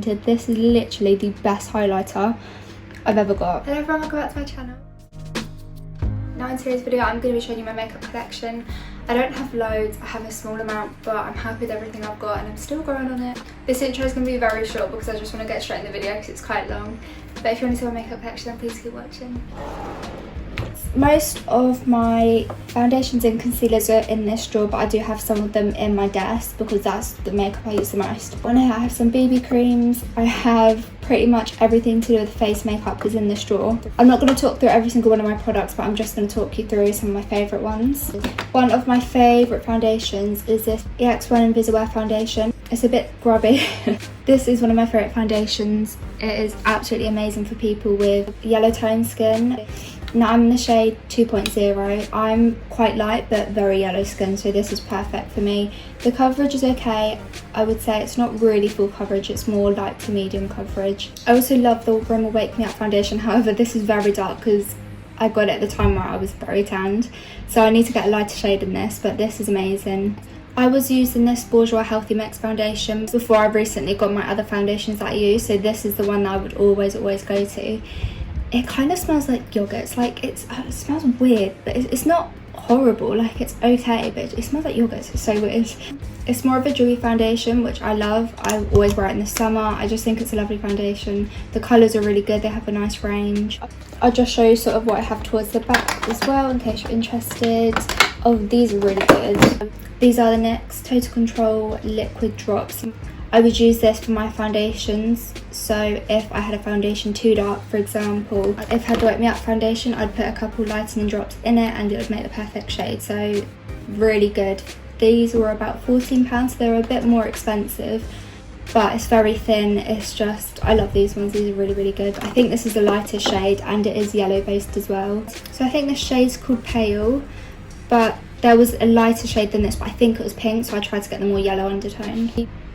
This is literally the best highlighter I've ever got. Hello everyone, welcome back to my channel. Now in today's video I'm going to be showing you my makeup collection. I don't have loads, I have a small amount, but I'm happy with everything I've got and I'm still growing on it. This intro is going to be very short because I just want to get straight in the video because it's quite long. But if you want to see my makeup collection then please keep watching. Most of my foundations and concealers are in this drawer, but I do have some of them in my desk because that's the makeup I use the most. On here I have some BB creams. I have pretty much everything to do with face makeup is in this drawer. I'm not going to talk through every single one of my products, but I'm just going to talk you through some of my favourite ones. One of my favourite foundations is this EX1 Invisiwear foundation. It's a bit grubby. This is one of my favourite foundations. It is absolutely amazing for people with yellow tone skin. Now I'm in the shade 2.0. I'm quite light but very yellow skin, so this is perfect for me. The coverage is okay. I would say it's not really full coverage, it's more light to medium coverage. I also love the Rimmel Wake Me Up foundation, however this is very dark because I got it at the time where I was very tanned. So I need to get a lighter shade in this, but this is amazing. I was using this Bourjois Healthy Mix foundation before I recently got my other foundations that I use, so this is the one that I would always go to. It kind of smells like yogurt. It's like it smells weird, but it's not horrible. Like it's okay, but it smells like yogurt. It's so weird. It's more of a dewy foundation, which I love. I always wear it in the summer. I just think it's a lovely foundation. The colours are really good. They have a nice range. I'll just show you sort of what I have towards the back as well, in case you're interested. Oh, these are really good. These are the NYX Total Control Liquid Drops. I would use this for my foundations, so if I had a foundation too dark, for example, if I had the Wake Me Up foundation, I'd put a couple lightening drops in it and it would make the perfect shade, so really good. These were about £14, so they were a bit more expensive, but it's very thin. It's just, I love these ones. These are really good. I think this is a lighter shade and it is yellow based as well. So I think this shade's called Pale, but there was a lighter shade than this, but I think it was pink, so I tried to get the more yellow undertone.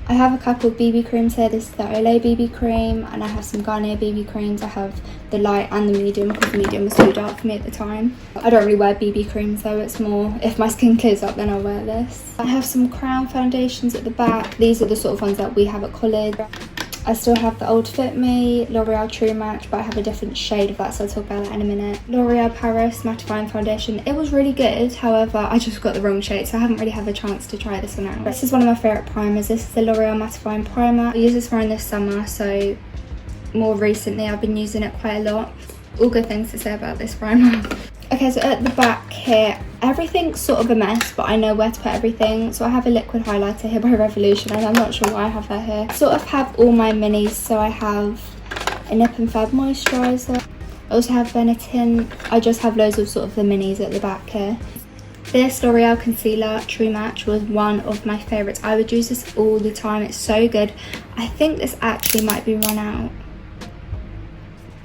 I have a couple of BB creams here. This is the Olay BB cream and I have some Garnier BB creams. I have the light and the medium because the medium was too dark for me at the time. I don't really wear BB creams though, it's more if my skin clears up then I'll wear this. I have some Crown foundations at the back. These are the sort of ones that we have at college. I still have the Old Fit Me L'Oreal True Match, but I have a different shade of that, so I'll talk about that in a minute. L'Oreal Paris Mattifying Foundation. It was really good, however, I just got the wrong shade, so I haven't really had a chance to try this one out. This is one of my favourite primers. This is the L'Oreal Mattifying Primer. I use this around this summer, so more recently I've been using it quite a lot. All good things to say about this primer. Okay, so at the back here, everything's sort of a mess, but I know where to put everything. So I have a liquid highlighter here by Revolution, and I'm not sure why I have that here. Sort of have all my minis, so I have a Nip and Fab moisturiser. I also have Vanity. I just have loads of sort of the minis at the back here. This L'Oreal Concealer True Match was one of my favourites. I would use this all the time. It's so good. I think this actually might be run out.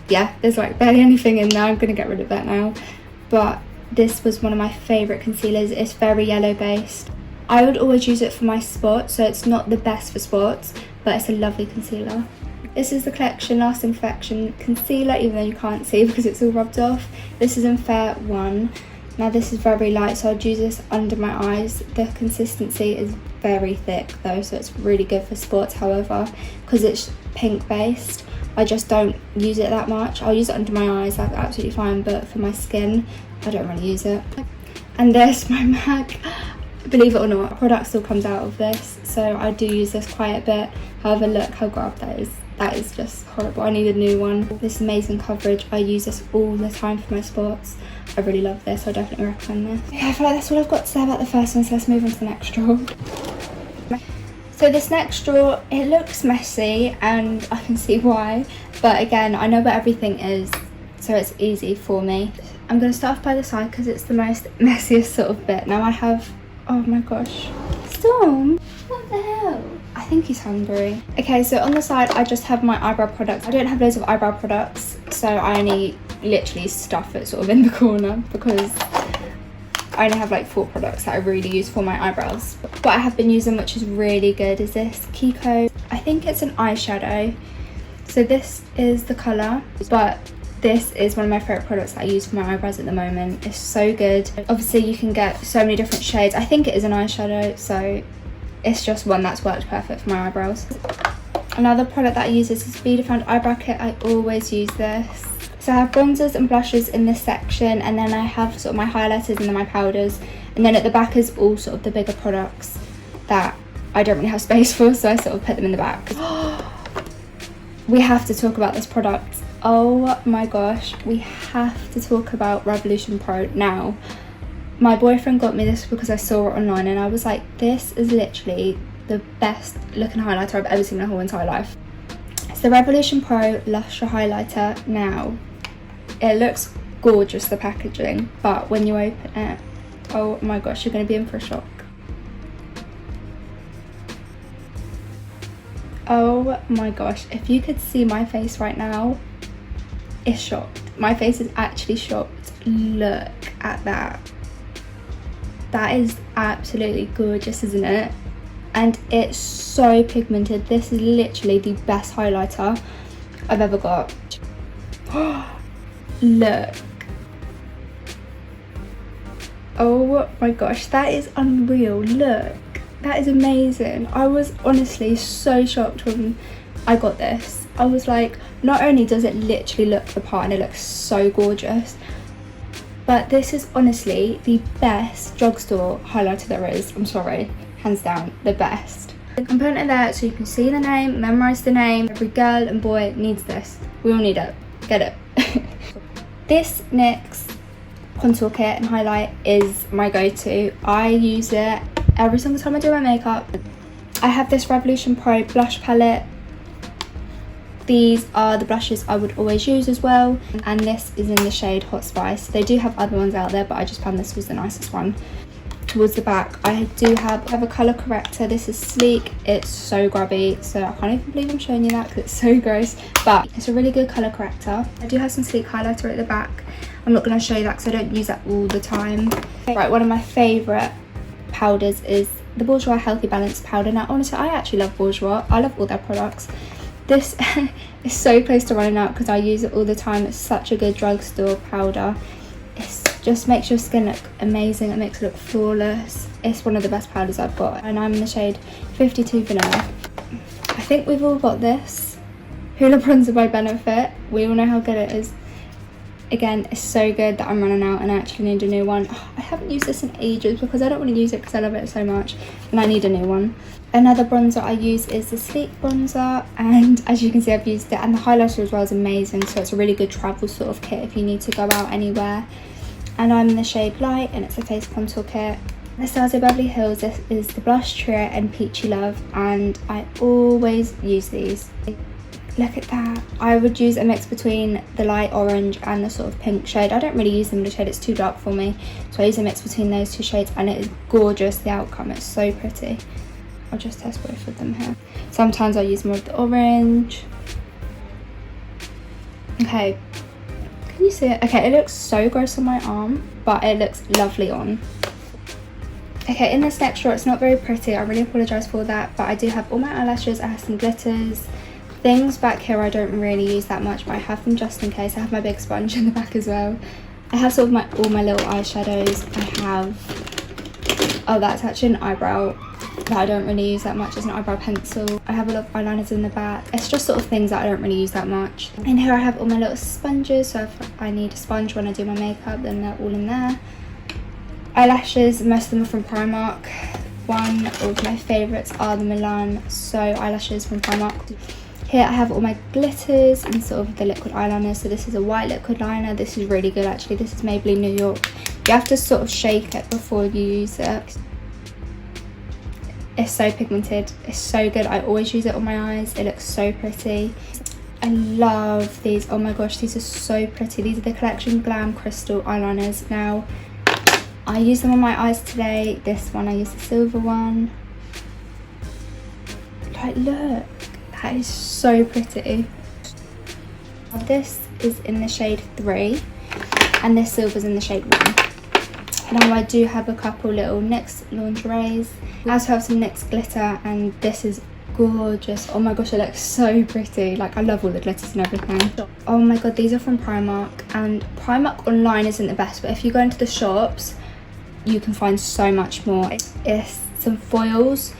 Yeah, there's like barely anything in there. I'm going to get rid of that now. But this was one of my favourite concealers. It's very yellow based. I would always use it for my spots, so it's not the best for spots, but it's a lovely concealer. This is the Collection Last Infection Concealer, even though you can't see because it's all rubbed off. This is in Fair 1. Now this is very light, so I'd use this under my eyes. The consistency is very thick though, so it's really good for spots. However, because it's pink based, I just don't use it that much. I'll use it under my eyes, that's absolutely fine, but for my skin, I don't really use it. And there's my MAC. Believe it or not, product still comes out of this, so I do use this quite a bit. However, look how grubbed that is. That is just horrible. I need a new one. This amazing coverage. I use this all the time for my spots. I really love this. I definitely recommend this. Yeah, I feel like that's all I've got to say about the first one, so let's move on to the next drawer. So this next drawer, it looks messy and I can see why, but again, I know where everything is, so it's easy for me. I'm going to start off by the side because it's the most messiest sort of bit. Now I have, oh my gosh, Storm, what the hell? I think he's hungry. Okay, so on the side I just have my eyebrow products. I don't have loads of eyebrow products, so I only literally stuff it sort of in the corner because I only have like 4 products that I really use for my eyebrows. What I have been using, which is really good, is this Kiko. I think it's an eyeshadow. So this is the colour, but this is one of my favourite products that I use for my eyebrows at the moment. It's so good. Obviously you can get so many different shades. I think it is an eyeshadow, so it's just one that's worked perfect for my eyebrows. Another product that I use is this Be Defined eyebrow kit. I always use this. So I have bronzers and blushes in this section, and then I have sort of my highlighters and then my powders, and then at the back is all sort of the bigger products that I don't really have space for, so I sort of put them in the back. We have to talk about this product. Oh my gosh, we have to talk about Revolution Pro now. My boyfriend got me this because I saw it online, and I was like, this is literally the best looking highlighter I've ever seen in my whole entire life. It's the Revolution Pro Lustre Highlighter. Now, it looks gorgeous, the packaging, but when you open it, oh my gosh, you're going to be in for a shock. Oh my gosh, if you could see my face right now, it's shocked. My face is actually shocked. Look at that. That is absolutely gorgeous, isn't it? And it's so pigmented. This is literally the best highlighter I've ever got. Look. Oh my gosh, that is unreal. Look, that is amazing. I was honestly so shocked when I got this. I was like, not only does it literally look the part and it looks so gorgeous, but this is honestly the best drugstore highlighter there is. I'm sorry, hands down, the best. I'm putting it there so you can see the name, memorize the name. Every girl and boy needs this. We all need it. Get it. This NYX contour kit and highlight is my go-to. I use it every single time I do my makeup. I have this Revolution Pro blush palette. These are the blushes I would always use as well, and this is in the shade Hot Spice. They do have other ones out there, but I just found this was the nicest one. Towards the back, I do have a colour corrector. This is Sleek. It's so grubby, so I can't even believe I'm showing you that because it's so gross, but it's a really good colour corrector. I do have some Sleek highlighter at the back. I'm not going to show you that because I don't use that all the time. Right, one of my favourite powders is the Bourjois Healthy Balance powder. Now honestly, I actually love Bourjois. I love all their products. This is so close to running out because I use it all the time. It's such a good drugstore powder. It just makes your skin look amazing. It makes it look flawless. It's one of the best powders I've got, and I'm in the shade 52 Vanilla. I think we've all got this. Hoola Bronzer by Benefit. We all know how good it is. Again, it's so good that I'm running out and I actually need a new one. I haven't used this in ages because I don't want to use it because I love it so much, and I need a new one. Another bronzer I use is the Sleek bronzer, and as you can see I've used it, and the highlighter as well is amazing, so it's a really good travel sort of kit if you need to go out anywhere. And I'm in the shade Light, and it's a face contour kit. Anastasia Beverly Hills, this is the Blush Trio and Peachy Love, and I always use these. Look at that. I would use a mix between the light orange and the sort of pink shade. I don't really use them in the shade, it's too dark for me, so I use a mix between those two shades, and it is gorgeous, the outcome. It's so pretty. I'll just test both of them here. Sometimes I use more of the orange. Okay, can you see it? Okay, it looks so gross on my arm, but it looks lovely on. Okay, in this next drawer, it's not very pretty. I really apologise for that, but I do have all my eyelashes. I have some glitters. Things back here I don't really use that much, but I have them just in case. I have my big sponge in the back as well. I have sort of all my little eyeshadows. I have, oh, that's actually an eyebrow that I don't really use that much. It's an eyebrow pencil. I have a lot of eyeliners in the back. It's just sort of things that I don't really use that much. In here I have all my little sponges, so if I need a sponge when I do my makeup, then they're all in there. Eyelashes, most of them are from Primark. One of my favourites are the Milan So eyelashes from Primark. Here I have all my glitters and sort of the liquid eyeliner. So this is a white liquid liner. This is really good actually. This is Maybelline New York. You have to sort of shake it before you use it. It's so pigmented. It's so good. I always use it on my eyes. It looks so pretty. I love these. Oh my gosh, these are so pretty. These are the Collection Glam Crystal eyeliners. Now, I use them on my eyes today. This one, I use the silver one. Like, look. That is so pretty. This is in the shade 3 and this silver's in the shade 1. Now I do have a couple little NYX lingeries. I also have some NYX glitter, and this is gorgeous. Oh my gosh, it looks so pretty. Like, I love all the glitters and everything. Oh my god, these are from Primark, and Primark online isn't the best, but if you go into the shops you can find so much more. It's some foils.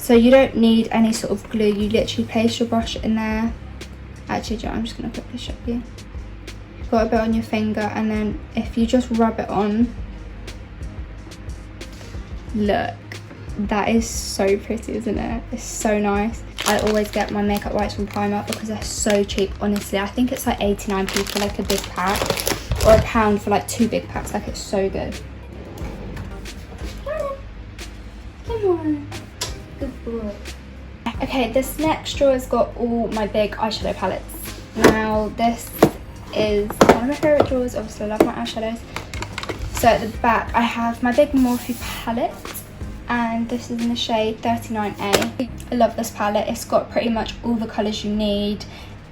So you don't need any sort of glue, you literally place your brush in there. Actually, Joe, I'm just going to quickly show you. Got a bit on your finger, and then if you just rub it on, look, that is so pretty, isn't it? It's so nice. I always get my makeup wipes from Primark because they're so cheap, honestly. I think it's like 89p for like a big pack, or £1 for like 2 big packs. Like, it's so good. Come on. Good boy. Okay, this next drawer has got all my big eyeshadow palettes. Now, this is one of my favourite drawers. Obviously, I love my eyeshadows. So at the back, I have my big Morphe palette, and this is in the shade 39A. I love this palette. It's got pretty much all the colours you need.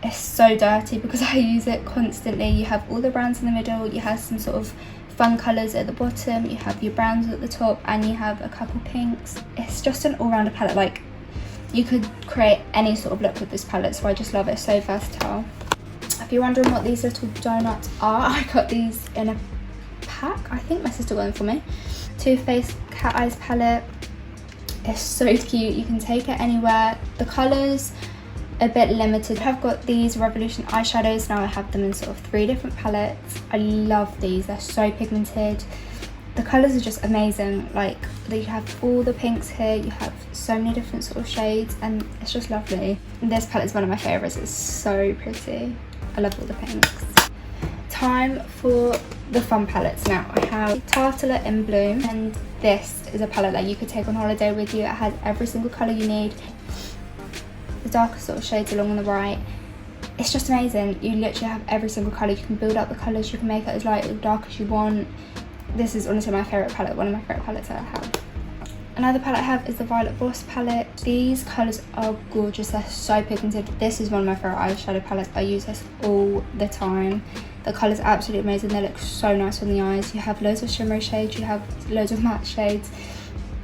It's so dirty because I use it constantly. You have all the browns in the middle, you have some sort of fun colours at the bottom, you have your browns at the top, and you have a couple pinks. It's just an all-rounder palette. Like, you could create any sort of look with this palette, so I just love it. It's so versatile. If you're wondering what these little donuts are, I got these in a pack. I think my sister got them for me. Too Faced Cat Eyes palette. It's so cute. You can take it anywhere. The colours a bit limited. I've got these Revolution eyeshadows. Now I have them in sort of 3 different palettes. I love these. They're so pigmented. The colours are just amazing. Like, you have all the pinks here. You have so many different sort of shades, and it's just lovely. And this palette is one of my favourites. It's so pretty. I love all the pinks. Time for the fun palettes now. I have Tartala in Bloom, and this is a palette that you could take on holiday with you. It has every single colour you need. The darker sort of shades along on the right. It's just amazing. You literally have every single colour. You can build up the colours. You can make it as light or dark as you want. This is honestly my favourite palette. One of my favourite palettes that I have. Another palette I have is the Violet Boss palette. These colours are gorgeous. They're so pigmented. This is one of my favourite eyeshadow palettes. I use this all the time. The colours are absolutely amazing. They look so nice on the eyes. You have loads of shimmery shades. You have loads of matte shades.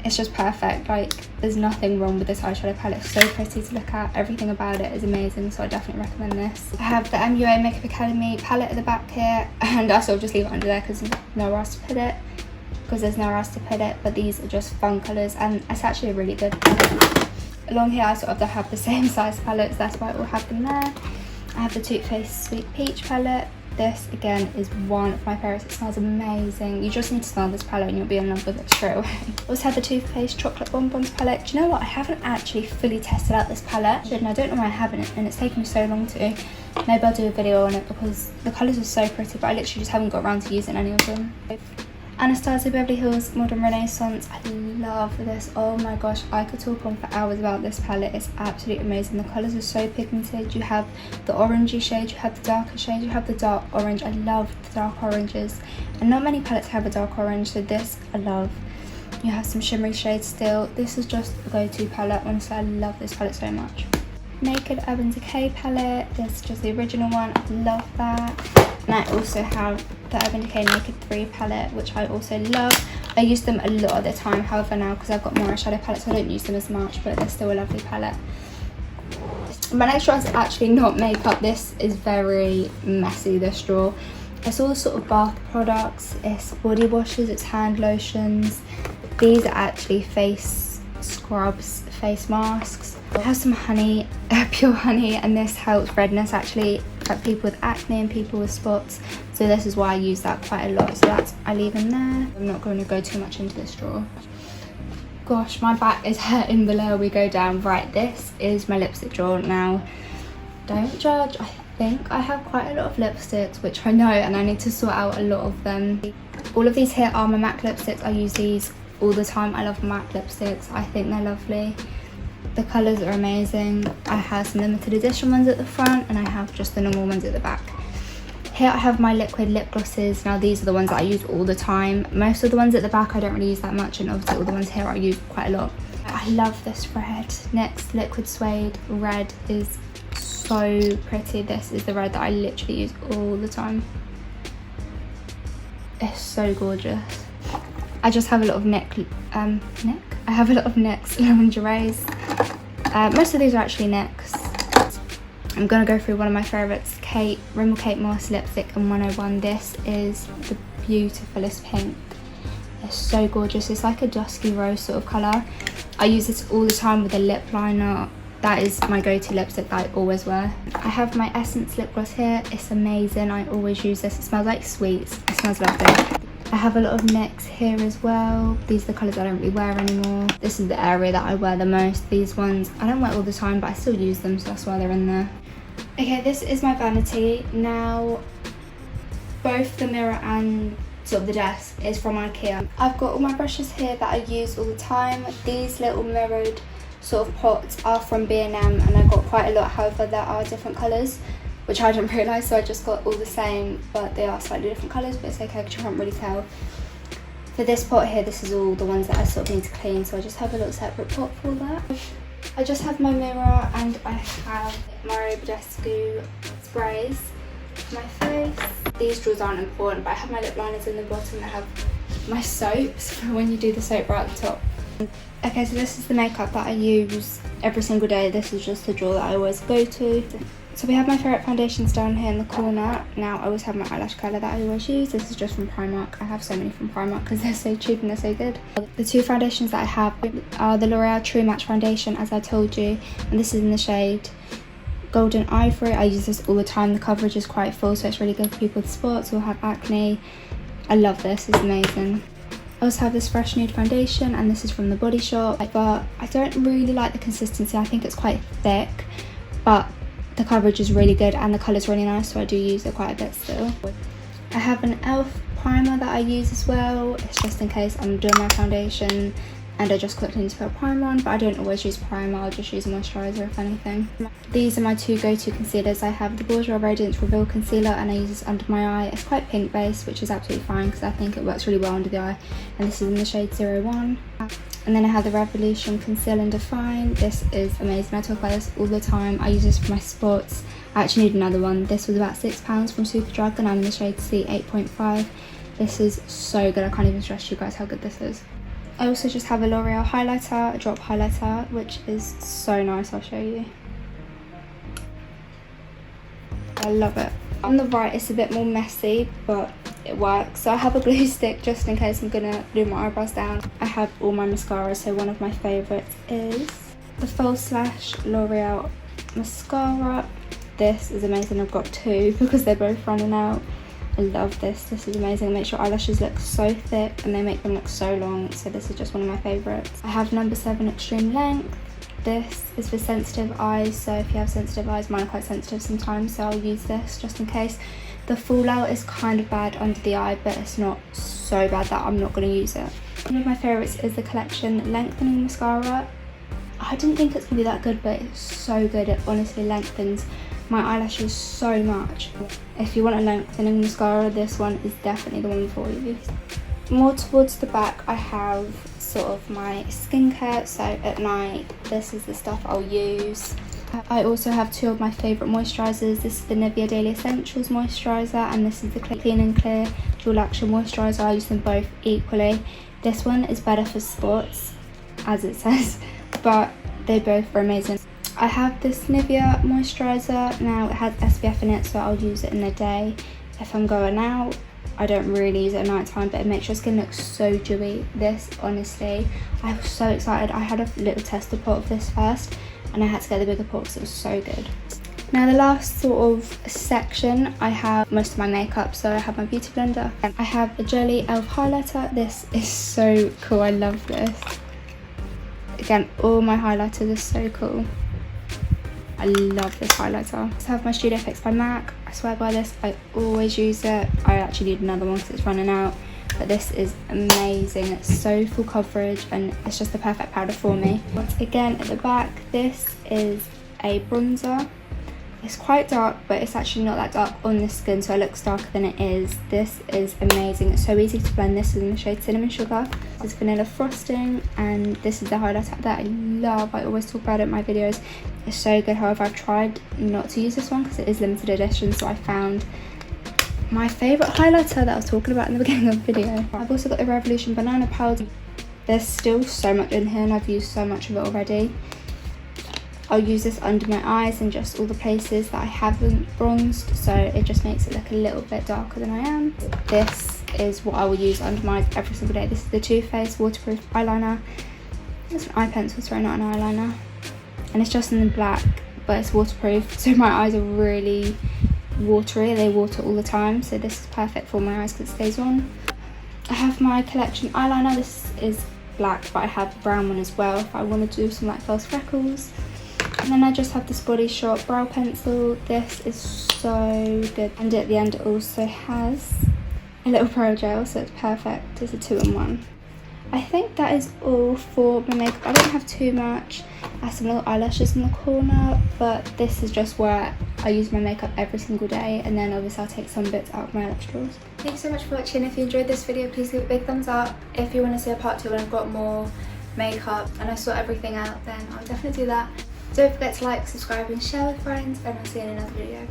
It's just perfect. Like, there's nothing wrong with this eyeshadow palette. It's so pretty to look at. Everything about it is amazing, so I definitely recommend this. I have the MUA Makeup Academy palette at the back here, and I sort of just leave it under there because there's nowhere else to put it. But these are just fun colours, and it's actually a really good palette. Along here I sort of have the same size palettes, that's why I will have them there. I have the Too Faced Sweet Peach palette. This again is one of my favourites. It smells amazing. You just need to smell this palette and you'll be in love with it straight away. I also have the Too Faced Chocolate Bonbons palette. Do you know what? I haven't actually fully tested out this palette, and I don't know why I haven't, and it's taken me so long to. Maybe I'll do a video on it because the colours are so pretty, but I literally just haven't got around to using any of them. Anastasia Beverly Hills Modern Renaissance. I love this. Oh my gosh, I could talk on for hours about this palette. It's absolutely amazing. The colours are so pigmented. You have the orangey shade, you have the darker shade, you have the dark orange. I love the dark oranges, and not many palettes have a dark orange, so this I love. You have some shimmery shades still. This is just a go-to palette. Honestly, I love this palette so much. Naked Urban Decay palette. This is just the original one. I love that. And I also have the Urban Decay Naked 3 palette, which I also love. I use them a lot of the time, however now because I've got more eyeshadow palettes, so I don't use them as much, but they're still a lovely palette. My next drawer is actually not makeup. This is very messy, this drawer. It's all sort of bath products, it's body washes, it's hand lotions. These are actually face scrubs, face masks. It has some honey, pure honey, and this helps redness actually for people with acne and people with spots, so this is why I use that quite a lot, so that's I leave in there. I'm not going to go too much into this drawer. Gosh, my back is hurting the lower we go down. Right, this is my lipstick drawer. Now, don't judge, I think I have quite a lot of lipsticks, which I know, and I need to sort out a lot of them. All of these here are my MAC lipsticks. I use these all the time. I love MAC lipsticks. I think they're lovely. The colours are amazing. I have some limited edition ones at the front, and I have just the normal ones at the back. Here I have my liquid lip glosses. Now these are the ones that I use all the time. Most of the ones at the back I don't really use that much, and obviously all the ones here I use quite a lot. I love this red. NYX Liquid Suede red is so pretty. This is the red that I literally use all the time. It's so gorgeous. I just have a lot of I have a lot of NYX lingeries. Most of these are actually NYX. I'm gonna go through one of my favourites, Rimmel Kate Moss lipstick in 101. This is the beautifulest pink. It's so gorgeous. It's like a dusky rose sort of colour. I use this all the time with a lip liner. That is my go-to lipstick that I always wear. I have my Essence lip gloss here. It's amazing. I always use this. It smells like sweets. It smells lovely. I have a lot of NYX here as well. These are the colours I don't really wear anymore. This is the area that I wear the most. These ones I don't wear all the time, but I still use them, so that's why they're in there. Okay, this is my Vanity. Now, both the mirror and sort of the desk is from IKEA. I've got all my brushes here that I use all the time. These little mirrored sort of pots are from B&M, and I got quite a lot. However, there are different colours, which I didn't realise, so I just got all the same, but they are slightly different colours, but it's okay because you can't really tell. For this pot here, this is all the ones that I sort of need to clean, so I just have a little separate pot for that. I just have my mirror, and I have my Badescu sprays for my face. These drawers aren't important, but I have my lip liners in the bottom. I have my soaps for when you do the soap right at the top. Okay, so this is the makeup that I use every single day. This is just the drawer that I always go to. So we have my favourite foundations down here in the corner. Now I always have my eyelash colour that I always use. This is just from Primark. I have so many from Primark because they're so cheap and they're so good. The two foundations that I have are the L'Oreal True Match Foundation, as I told you, and this is in the shade Golden Ivory. I use this all the time. The coverage is quite full, so it's really good for people with spots or have acne. I love this, it's amazing. I also have this Fresh Nude foundation, and this is from the Body Shop, but I don't really like the consistency. I think it's quite thick, but the coverage is really good and the colour is really nice, so I do use it quite a bit still. I have an e.l.f. primer that I use as well. It's just in case I'm doing my foundation and I just quickly need to put a primer on, but I don't always use primer, I'll just use a moisturiser if anything. These are my two go-to concealers. I have the Bourjois Radiance Reveal Concealer, and I use this under my eye. It's quite pink based, which is absolutely fine because I think it works really well under the eye, and this is in the shade 01. And then I have the Revolution Conceal and Define. This is amazing. I talk about this all the time. I use this for my spots. I actually need another one. This was about £6 from Superdrug, and I'm in the shade C 8.5. This is so good. I can't even stress to you guys how good this is. I also just have a L'Oreal highlighter, a drop highlighter, which is so nice. I'll show you. I love it. On the right, it's a bit more messy, but it works. So I have a glue stick just in case I'm gonna do my eyebrows down. I have all my mascaras, so one of my favourites is the False Lash L'Oreal mascara. This is amazing. I've got two because they're both running out. I love this. This is amazing. It makes your eyelashes look so thick and they make them look so long. So this is just one of my favourites. I have number 7 Extreme Length. This is for sensitive eyes. So if you have sensitive eyes, mine are quite sensitive sometimes, so I'll use this just in case. The fallout is kind of bad under the eye, but it's not so bad that I'm not going to use it. One of my favourites is the Collection Lengthening Mascara. I didn't think it's going to be that good, but it's so good. It honestly lengthens my eyelashes so much. If you want a lengthening mascara, this one is definitely the one for you. More towards the back, I have sort of my skincare. So at night, this is the stuff I'll use. I also have two of my favourite moisturisers. This is the Nivea Daily Essentials moisturiser, and this is the Clean and Clear Dual Action Moisturiser. I use them both equally. This one is better for spots, as it says, but they both are amazing. I have this Nivea moisturiser. Now it has SPF in it, so I'll use it in the day. If I'm going out, I don't really use it at night time, but it makes your skin look so dewy. This, honestly, I was so excited. I had a little tester pot of this first, and I had to get the bigger pot because it was so good. Now the last sort of section, I have most of my makeup. So I have my beauty blender. I have a Jelly e.l.f. highlighter. This is so cool. I love this. Again, all my highlighters are so cool. I love this highlighter. I have my Studio Fix by MAC. I swear by this, I always use it. I actually need another one because it's running out, but this is amazing. It's so full coverage and it's just the perfect powder for me. Once again, at the back, this is a bronzer. It's quite dark, but it's actually not that dark on the skin, so it looks darker than it is. This is amazing. It's so easy to blend. This is in the shade Cinnamon Sugar. This is Vanilla Frosting, and this is the highlighter that I love. I always talk about it in my videos. It's so good. However, I've tried not to use this one because it is limited edition, so I found my favourite highlighter that I was talking about in the beginning of the video. I've also got the Revolution Banana Powder. There's still so much in here and I've used so much of it already. I'll use this under my eyes and just all the places that I haven't bronzed, so it just makes it look a little bit darker than I am. This is what I will use under my eyes every single day. This is the Too Faced waterproof eyeliner. It's an eye pencil, sorry, not an eyeliner. And it's just in black, but it's waterproof, so my eyes are really watery. They water all the time, so this is perfect for my eyes because it stays on. I have my collection eyeliner. This is black, but I have a brown one as well if I want to do some like false freckles. And then I just have this Body Shop brow pencil. This is so good, and at the end it also has a little brow gel, so it's perfect. It's a 2-in-1. I think that is all for my makeup. I don't have too much. I have some little eyelashes in the corner, but this is just where I use my makeup every single day, and then obviously I'll take some bits out of my lip straws. Thank you so much for watching. If you enjoyed this video, please give it a big thumbs up. If you want to see a part 2 when I've got more makeup and I sort everything out, then I'll definitely do that. Don't forget to like, subscribe and share with friends, and I'll see you in another video.